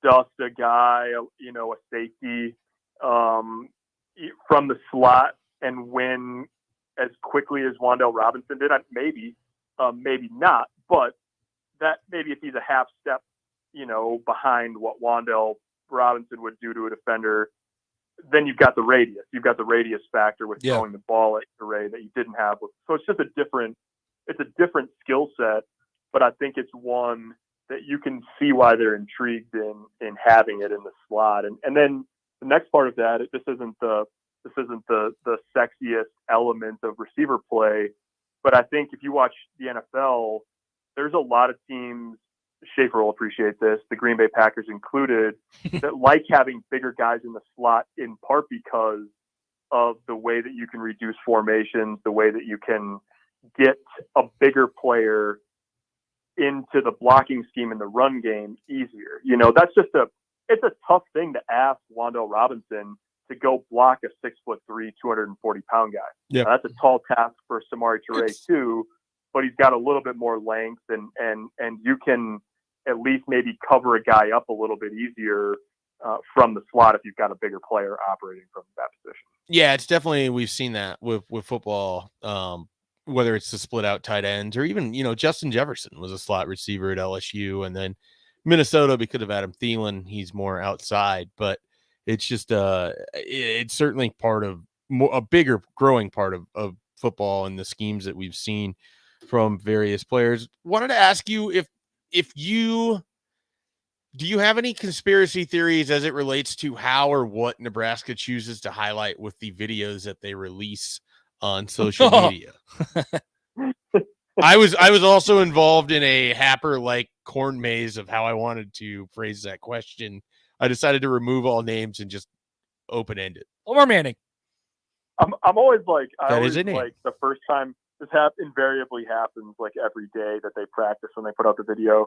dust a guy, a safety from the slot and win as quickly as Wan'Dale Robinson did? Maybe, maybe not. But that maybe if he's a half step, behind what Wan'Dale Robinson would do to a defender, then you've got the radius. You've got the radius factor with throwing the ball at Toure that you didn't have. So it's just a different skill set, but I think it's one that you can see why they're intrigued in having it in the slot. And then the next part of that, this isn't the sexiest element of receiver play, but I think if you watch the NFL, there's a lot of teams, Schaefer will appreciate this, the Green Bay Packers included, that like having bigger guys in the slot in part because of the way that you can reduce formations, the way that you can get a bigger player into the blocking scheme in the run game easier. That's just it's a tough thing to ask Wan'Dale Robinson to go block a 6'3", 240-pound guy. Yeah, that's a tall task for Samori Toure too, but he's got a little bit more length and you can at least maybe cover a guy up a little bit easier from the slot if you've got a bigger player operating from that position. Yeah, it's definitely, we've seen that with football, whether it's the split out tight ends or even, Justin Jefferson was a slot receiver at LSU, and then Minnesota, because of Adam Thielen, he's more outside, but it's just it's certainly part of a bigger growing part of football and the schemes that we've seen from various players. Wanted to ask you if you do you have any conspiracy theories as it relates to how or what Nebraska chooses to highlight with the videos that they release on social media? I was also involved in a Happer like corn maze of how I wanted to phrase that question. I decided to remove all names and just open end it. Omar Manning. I'm always like, the first time this invariably happens like every day that they practice when they put out the video.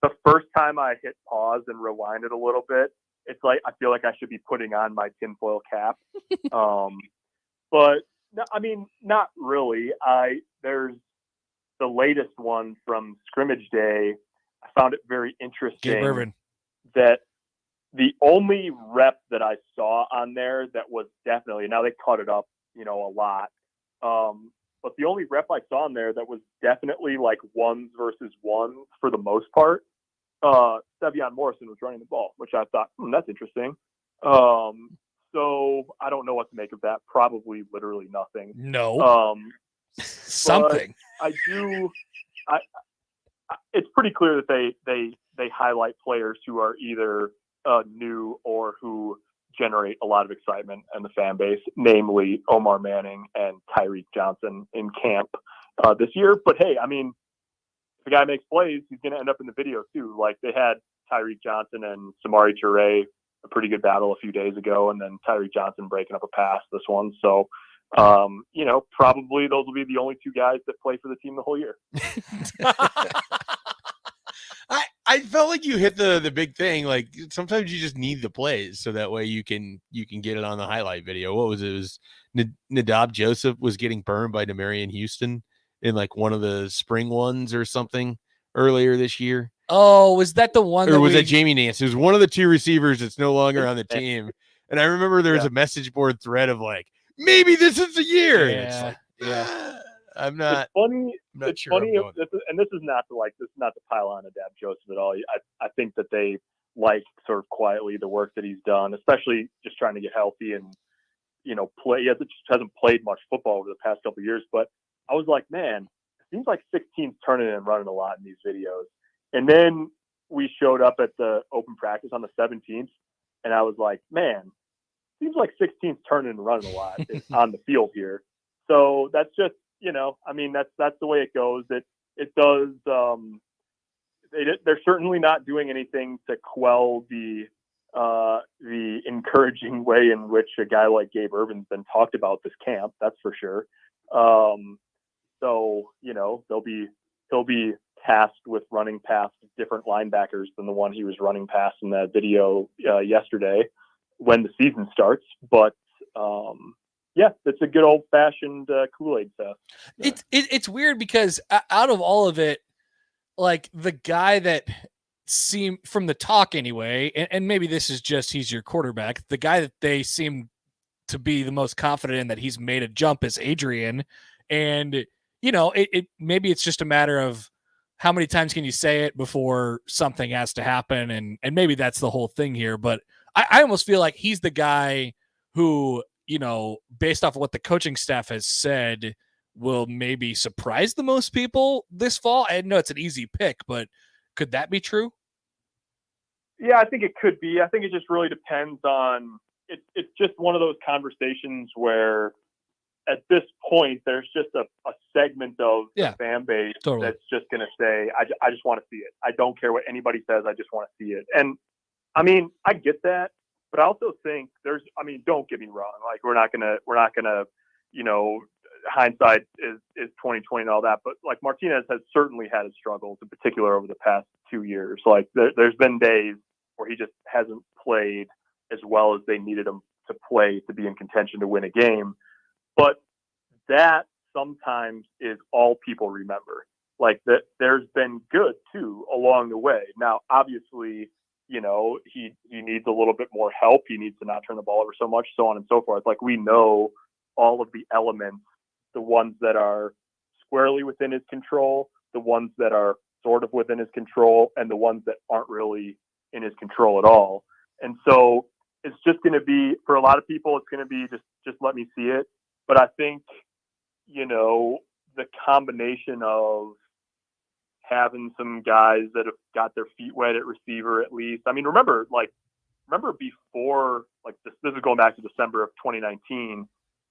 The first time I hit pause and rewind it a little bit, it's like I feel like I should be putting on my tinfoil cap. But no, I mean, not really. There's the latest one from scrimmage day. I found it very interesting that the only rep that I saw on there that was definitely, now they cut it up, a lot. But the only rep I saw in there that was definitely like ones versus ones for the most part, Sevion Morrison was running the ball, which I thought, that's interesting. So I don't know what to make of that. Probably literally nothing. No. Something. It's pretty clear that they highlight players who are either new or who generate a lot of excitement in the fan base, namely Omar Manning and Tyreek Johnson in camp this year. But hey, I mean, if the guy makes plays, he's going to end up in the video too. Like they had Tyreek Johnson and Samari Toure, a pretty good battle a few days ago, and then Tyreek Johnson breaking up a pass this one. So, probably those will be the only two guys that play for the team the whole year. I felt like you hit the big thing. Like sometimes you just need the plays so that way you can get it on the highlight video. What was it? It was Nadab Joseph was getting burned by Demarion Houston in like one of the spring ones or something earlier this year. Oh, was that the one? Or was that Jamie Nance? It was one of the two receivers that's no longer on the team. And I remember there was a message board thread of like, maybe this is the year. Yeah, and it's like, I'm It's not. funny. not It's sure funny, I'm going. and this is not to pile on Adab Joseph at all. I think that they like sort of quietly the work that he's done, especially just trying to get healthy and play. He just hasn't played much football over the past couple of years. But I was like, man, it seems like 16's turning and running a lot in these videos. And then we showed up at the open practice on the 17th, and I was like, man, seems like 16's turning and running a lot on the field here. So that's just, that's the way it goes. It does. They're certainly not doing anything to quell the encouraging way in which a guy like Gabe Ervin's been talked about this camp. That's for sure. So he'll be tasked with running past different linebackers than the one he was running past in that video yesterday when the season starts. But it's a good old fashioned Kool-Aid test. It's weird because out of all of it, like the guy that seemed from the talk anyway, and maybe this is just he's your quarterback, the guy that they seem to be the most confident in that he's made a jump is Adrian. And it maybe it's just a matter of how many times can you say it before something has to happen, and maybe that's the whole thing here. But I almost feel like he's the guy who, based off of what the coaching staff has said, will maybe surprise the most people this fall. I know it's an easy pick, but could that be true? Yeah, I think it could be. I think it just really depends on it's just one of those conversations where at this point there's just a segment of the fan base that's just going to say, I just want to see it. I don't care what anybody says. I just want to see it. And I mean, I get that, but I also think don't get me wrong. Like we're not gonna, hindsight is 2020 and all that. But like Martinez has certainly had his struggles, in particular over the past 2 years. Like there's been days where he just hasn't played as well as they needed him to play to be in contention to win a game. But that sometimes is all people remember. Like that, there's been good too along the way. Now, obviously, he needs a little bit more help. He needs to not turn the ball over so much, so on and so forth. Like we know all of the elements, the ones that are squarely within his control, the ones that are sort of within his control, and the ones that aren't really in his control at all. And so it's just going to be, for a lot of people, it's going to be just let me see it. But I think, the combination of having some guys that have got their feet wet at receiver, at least. I mean, remember before, like this is going back to December of 2019,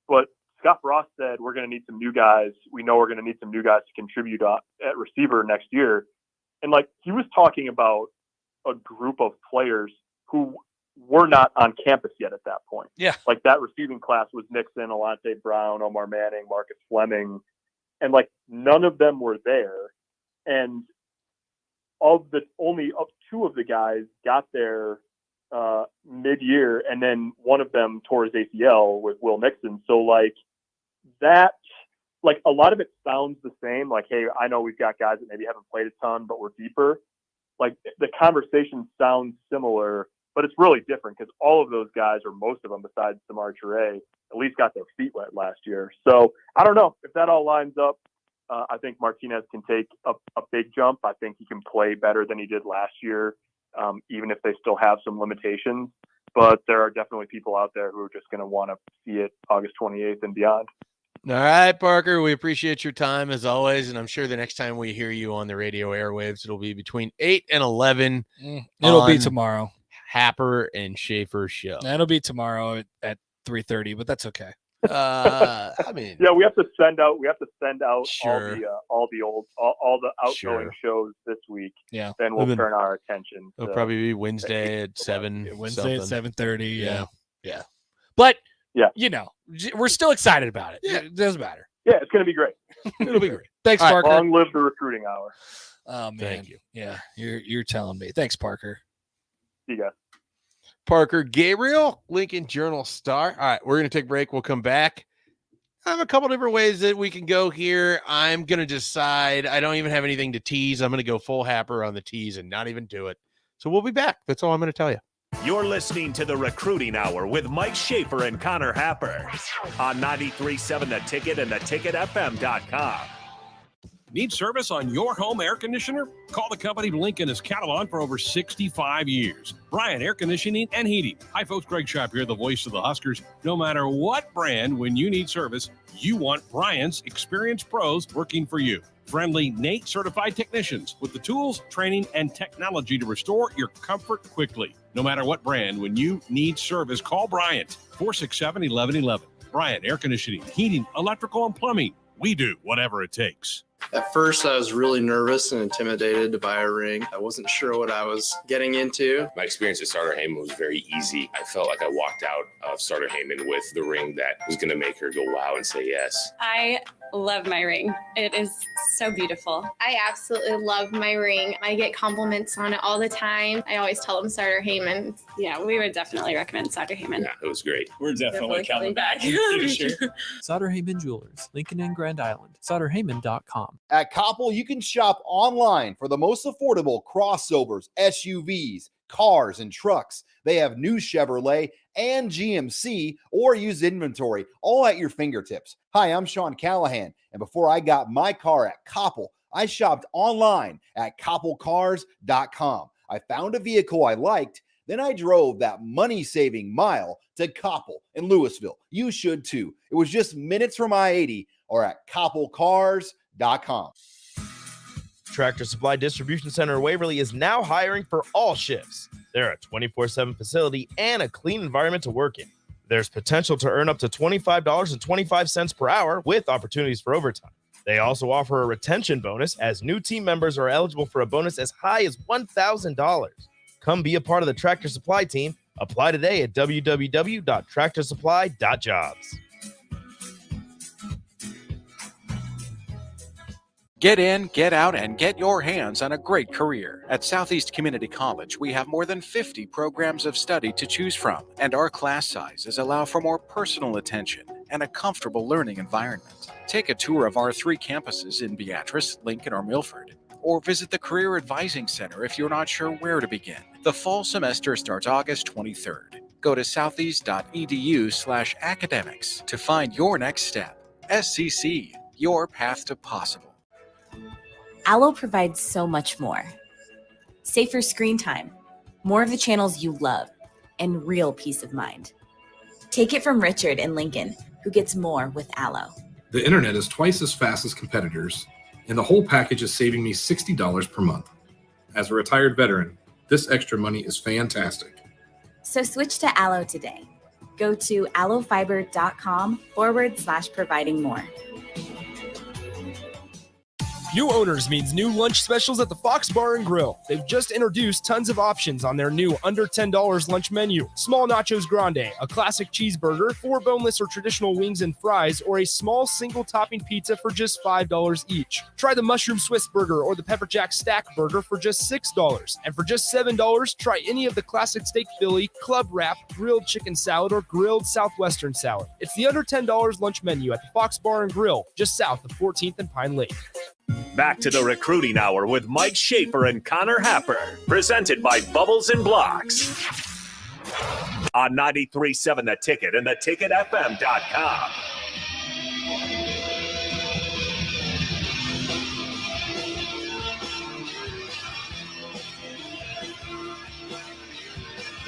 but Scott Frost said, we're going to need some new guys. We know we're going to need some new guys to contribute at receiver next year. And like, he was talking about a group of players who were not on campus yet at that point. Yeah. Like that receiving class was Nixon, Alante Brown, Omar Manning, Marcus Fleming. And like, none of them were there. And only two of the guys got there mid-year, and then one of them tore his ACL with Will Nixon. So like that, like a lot of it sounds the same. Like, hey, I know we've got guys that maybe haven't played a ton, but we're deeper. Like the conversation sounds similar, but it's really different because all of those guys, or most of them besides Samar Toure, at least got their feet wet last year. So I don't know if that all lines up. I think Martinez can take a big jump. I think he can play better than he did last year, even if they still have some limitations. But there are definitely people out there who are just going to want to see it August 28th and beyond. All right, Parker, we appreciate your time as always, and I'm sure the next time we hear you on the radio airwaves, it'll be between 8 and 11. It'll be tomorrow. Happer and Schaefer show. That'll be tomorrow at 3:30, but that's okay. I mean, yeah, we have to send out Sure. all the outgoing shows this week. Yeah. Then we'll turn our attention. It'll to probably be Wednesday at 7. Wednesday at something. 7:30. Yeah. But you know, we're still excited about it. Yeah. It doesn't matter. Yeah, it's going to be great. It'll be great. Thanks, All right. Parker. Long live the recruiting hour. Oh man. Thank you. Yeah, you're telling me. Thanks, Parker. See you guys. Parker Gabriel, Lincoln Journal-Star. All right, we're going to take a break. We'll come back. I have a couple different ways that we can go here. I'm going to decide. I don't even have anything to tease. I'm going to go full Happer on the tease and not even do it. So we'll be back. That's all I'm going to tell you. You're listening to the Recruiting Hour with Mike Schaefer and Connor Happer on 93.7 The Ticket and theticketfm.com. Need service on your home air conditioner? Call the company Lincoln has counted on for over 65 years. Bryant Air Conditioning and Heating. Hi, folks. Greg Schaap here, the voice of the Huskers. No matter what brand, when you need service, you want Bryant's experienced pros working for you. Friendly NATE certified technicians with the tools, training, and technology to restore your comfort quickly. No matter what brand, when you need service, call Bryant. 467-1111. Bryant Air Conditioning, Heating, Electrical, and Plumbing. We do whatever it takes. At first, I was really nervous and intimidated to buy a ring. I wasn't sure what I was getting into. My experience at Starter Heyman was very easy. I felt like I walked out of Starter Heyman with the ring that was going to make her go wow and say yes. I love my ring. It is so beautiful. I absolutely love my ring. I get compliments on it all the time. I always tell them Starter Heyman. Yeah, we would definitely recommend Starter Heyman. Yeah, it was great. We're definitely coming back. Sauter Heyman Jewelers, Lincoln and Grand Island. SauterHeyman.com. At Koppel, you can shop online for the most affordable crossovers, SUVs, cars, and trucks. They have new Chevrolet and GMC or used inventory, all at your fingertips. Hi, I'm Sean Callahan, and before I got my car at Koppel, I shopped online at koppelcars.com. I found a vehicle I liked, then I drove that money-saving mile to Koppel in Louisville. You should too. It was just minutes from I-80 or at koppelcars.com. Tractor Supply Distribution Center Waverly is now hiring for all shifts. They're a 24/7 facility and a clean environment to work in. There's potential to earn up to $25.25 per hour with opportunities for overtime. They also offer a retention bonus as new team members are eligible for a bonus as high as $1,000. Come be a part of the Tractor Supply team. Apply today at www.tractorsupply.jobs. Get in, get out, and get your hands on a great career. At Southeast Community College, we have more than 50 programs of study to choose from, and our class sizes allow for more personal attention and a comfortable learning environment. Take a tour of our 3 campuses in Beatrice, Lincoln, or Milford, or visit the Career Advising Center if you're not sure where to begin. The fall semester starts August 23rd. Go to southeast.edu/academics to find your next step. SCC, your path to possible. Allo provides so much more. Safer screen time, more of the channels you love, and real peace of mind. Take it from Richard in Lincoln, who gets more with Allo. The internet is twice as fast as competitors, and the whole package is saving me $60 per month. As a retired veteran, this extra money is fantastic. So switch to Allo today. Go to allofiber.com/providing more. New owners means new lunch specials at the Fox Bar and Grill. They've just introduced tons of options on their new under $10 lunch menu. Small nachos grande, a classic cheeseburger, 4 boneless or traditional wings and fries, or a small single topping pizza for just $5 each. Try the mushroom Swiss burger or the pepper jack stack burger for just $6. And for just $7, try any of the classic steak Philly, club wrap, grilled chicken salad, or grilled southwestern salad. It's the under $10 lunch menu at the Fox Bar and Grill, just south of 14th and Pine Lake. Back to the Recruiting Hour with Mike Schaefer and Connor Happer, presented by Bubbles and Blocks on 93.7 The Ticket and theticketfm.com.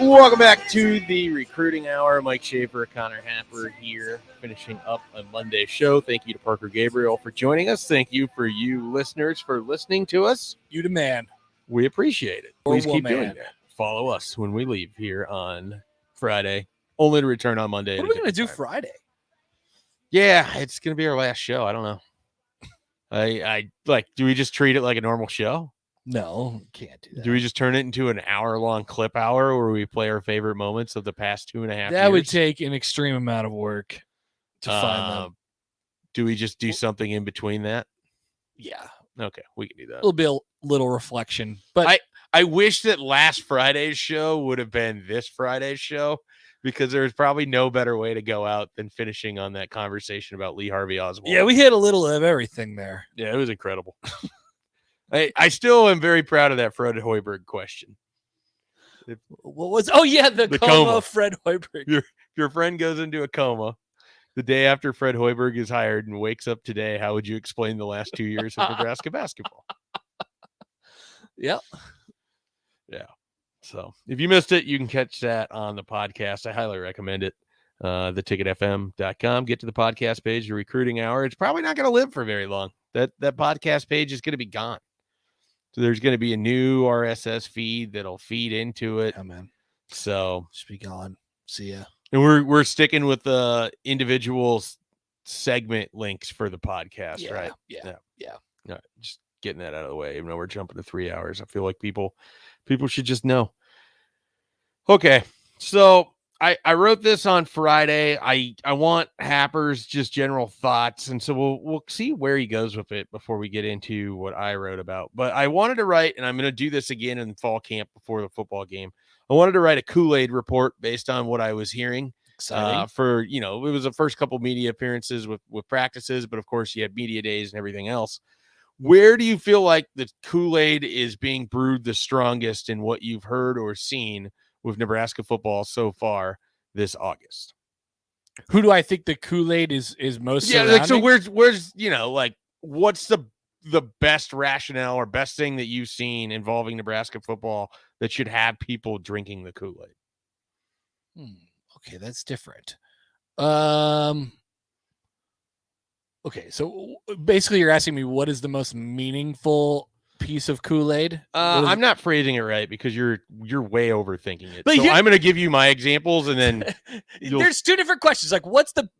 Welcome back to the Recruiting Hour. Mike Schaefer, Connor Happer here, finishing up a Monday show. Thank you to Parker Gabriel for joining us. Thank you for you listeners for listening to us. You the man. We appreciate it. Or Please keep woman. doing that. Follow us when we leave here on Friday, only to return on Monday. What are we going to do Friday? Yeah, it's going to be our last show. I don't know. I like, do we just treat it like a normal show? No, can't do that. Do we just turn it into an hour-long clip hour where we play our favorite moments of the past 2.5 years? That would take an extreme amount of work to find them. Do we just do something in between that? Yeah. Okay, we can do that. It'll be a little reflection. But I wish that last Friday's show would have been this Friday's show, because there's probably no better way to go out than finishing on that conversation about Lee Harvey Oswald. yeah, we hit a little of everything there. Yeah, it was incredible. I still am very proud of that Fred Hoiberg question. What was? Oh yeah, the coma of Fred Hoiberg. Your friend goes into a coma the day after Fred Hoiberg is hired and wakes up today. How would you explain the last 2 years of Nebraska basketball? Yep. Yeah. So if you missed it, you can catch that on the podcast. I highly recommend it. Theticketfm.com. Get to the podcast page, the Recruiting Hour. It's probably not going to live for very long. That podcast page is going to be gone. So there's going to be a new RSS feed that'll feed into it. Yeah, man. So just be gone. See ya. And we're sticking with the individual segment links for the podcast, right? Yeah. All right, just getting that out of the way. Even though we're jumping to 3 hours, I feel like people should just know. Okay, so I wrote this on Friday. I want Happer's just general thoughts, and so we'll see where he goes with it before we get into what I wrote about. But I wanted to write, and I'm going to do this again in fall camp before the football game. I wanted to write a Kool-Aid report based on what I was hearing. Exciting. It was the first couple media appearances with practices, but of course you had media days and everything else. Where do you feel like the Kool-Aid is being brewed the strongest in what you've heard or seen with Nebraska football so far this August? Who do I think the Kool-Aid is most? Yeah, like, so where's what's the best rationale or best thing that you've seen involving Nebraska football that should have people drinking the Kool-Aid? Okay, that's different. Okay, so basically you're asking me what is the most meaningful piece of Kool-Aid? I'm not phrasing it right because you're way overthinking it. But so I'm going to give you my examples and then there's two different questions. Like what's the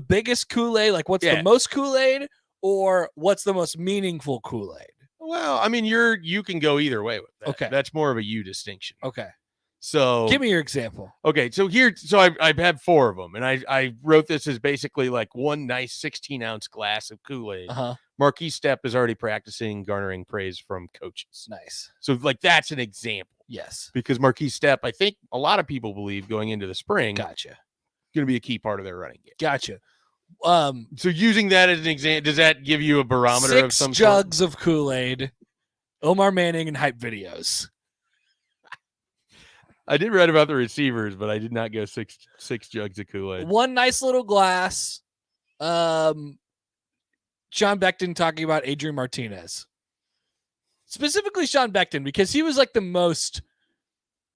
biggest Kool-Aid? Like what's the most Kool-Aid, or what's the most meaningful Kool-Aid? Well, I mean, you can go either way with that. Okay. That's more of a you distinction. Okay. So give me your example. Okay. So I've had 4 of them, and I wrote this as basically like one nice 16-ounce glass of Kool-Aid. Marquise Stepp is already practicing garnering praise from coaches. Nice. So like, that's an example. Yes. Because Marquise Stepp, I think a lot of people believe going into the spring, gotcha, going to be a key part of their running game. Gotcha. So using that as an example, does that give you a barometer of some 6 jugs of Kool-Aid, Omar Manning, and hype videos? I did write about the receivers, but I did not go six jugs of Kool-Aid. One nice little glass. Sean Beckton talking about Adrian Martinez. Specifically Sean Beckton, because he was like the most,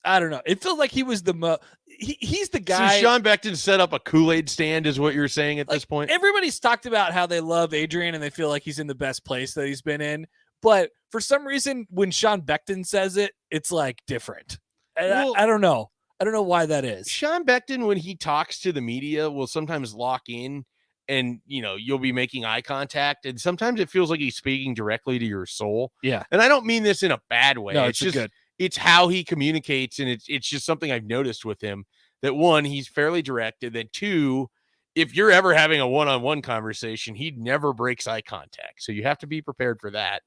I don't know. It feels like he was the most, he's the guy. So Sean Beckton set up a Kool-Aid stand is what you're saying at this point? Everybody's talked about how they love Adrian and they feel like he's in the best place that he's been in. But for some reason, when Sean Beckton says it, it's like different. And I don't know. I don't know why that is. Sean Beckton, when he talks to the media, will sometimes lock in and you'll be making eye contact, and sometimes it feels like he's speaking directly to your soul. Yeah. And I don't mean this in a bad way. No, it's just good. It's how he communicates, and it's just something I've noticed with him, that one, he's fairly direct, and then two, if you're ever having a one-on-one conversation, he never breaks eye contact. So you have to be prepared for that.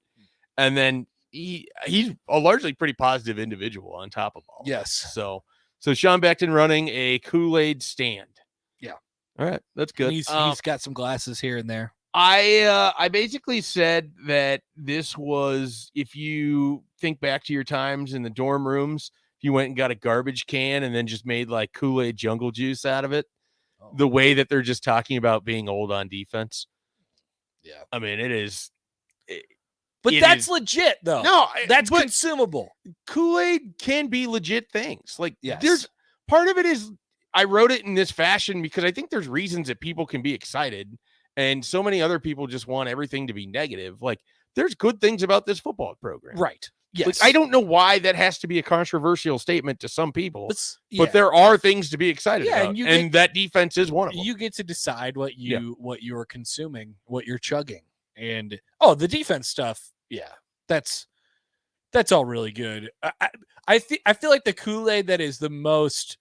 And then he's a largely pretty positive individual on top of all. Yes. So Sean Beckton running a Kool-Aid stand. Yeah. All right. That's good. And he's got some glasses here and there. I basically said that this was, if you think back to your times in the dorm rooms, if you went and got a garbage can and then just made like Kool-Aid jungle juice out of it, the way that they're just talking about being old on defense. Yeah. I mean, it is. But that's legit, though. No, that's consumable. Kool-Aid can be legit things. Like, Yes. there's part of it is, I wrote it in this fashion because I think there's reasons that people can be excited, and so many other people just want everything to be negative. Like, there's good things about this football program. Right. Yes. Like, I don't know why that has to be a controversial statement to some people, yeah. but there are things to be excited Yeah, about, and and that defense is one of them. You get to decide what you're consuming, what you're chugging. And the defense stuff, yeah, that's all really good. I feel like the Kool-Aid that is the most,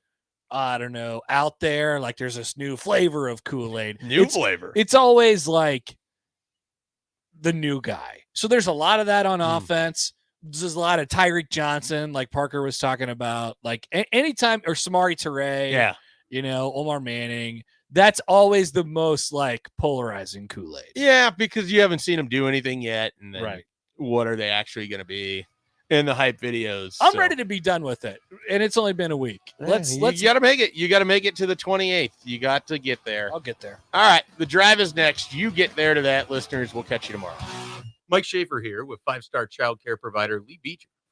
I don't know, out there, like there's this new flavor of Kool-Aid. Flavor. It's always like the new guy. So there's a lot of that on offense. There's a lot of Tyreek Johnson, like Parker was talking about, like anytime, or Samari Toure, Omar Manning. That's always the most like polarizing Kool-Aid. Yeah, because you haven't seen them do anything yet, and then Right. what are they actually going to be in the hype videos? I'm ready to be done with it, and it's only been a week. Let's You got to make it. You got to make it to the 28th. You got to get there. I'll get there. All right, the drive is next. You get there to that, listeners. We'll catch you tomorrow. Mike Schaefer here with 5-star child care provider Lee Beecher